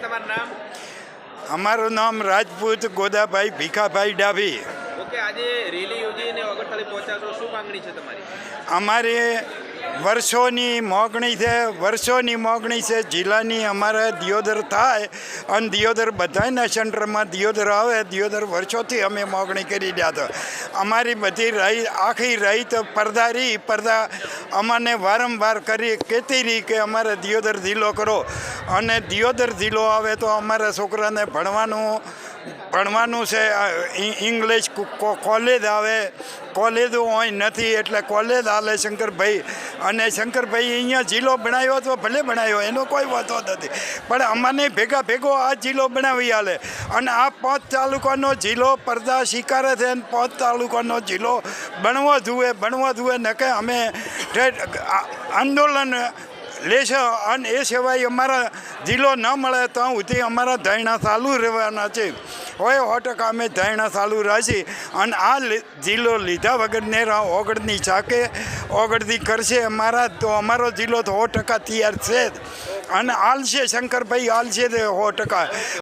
તમારું નામ? અમારું નામ રાજપૂત ગોદાભાઈ ભીખાભાઈ ડાભી. ઓકે, આજે રેલી યોજીને વગડથળી પહોંચ્યા છો, શું માંગણી છે તમારી? અમારી વર્ષોની માગણી છે જિલ્લાની અમારે દિયોદર થાય અને દિયોદર બધાના સેન્ટરમાં દિયોદર આવે. દિયોદર વર્ષોથી અમે માગણી કરી રહ્યા હતા. અમારી બધી આખી રહીત પડદા અમને વારંવાર કહેતી રહી કે અમારે દિયોદર જિલ્લો કરો, અને દિયોદર જિલ્લો આવે તો અમારા છોકરાને ભણવાનું છે. ઇંગ્લિશ કોલેજ આવે, કોલેજો હોય નથી એટલે કોલેજ હાલે શંકરભાઈ. અને શંકરભાઈ અહીંયા જિલ્લો બનાવ્યો તો ભલે બનાવ્યો, એનો કોઈ વાંધો નથી, પણ અમને ભેગો આ જિલ્લો બનાવી હાલે. અને આ 5 તાલુકાનો જિલ્લો પડદા સ્વીકારે છે અને 5 તાલુકાનો જિલ્લો બનવો જોઈએ નકે અમે આંદોલન લેશે. અને એ સિવાય અમારા જિલ્લો ન મળે તો સુધી અમારા ધરણા ચાલુ રહેવાના છે. હોય 100% અમે ધરણા ચાલુ રાખી અને આ જિલ્લો લીધા વગરને ઓગળની ચાકે ઓગળથી કરશે તો અમારો જિલ્લો તો 100% તૈયાર છે. અને હાલશે શંકરભાઈ, હાલશે 100%.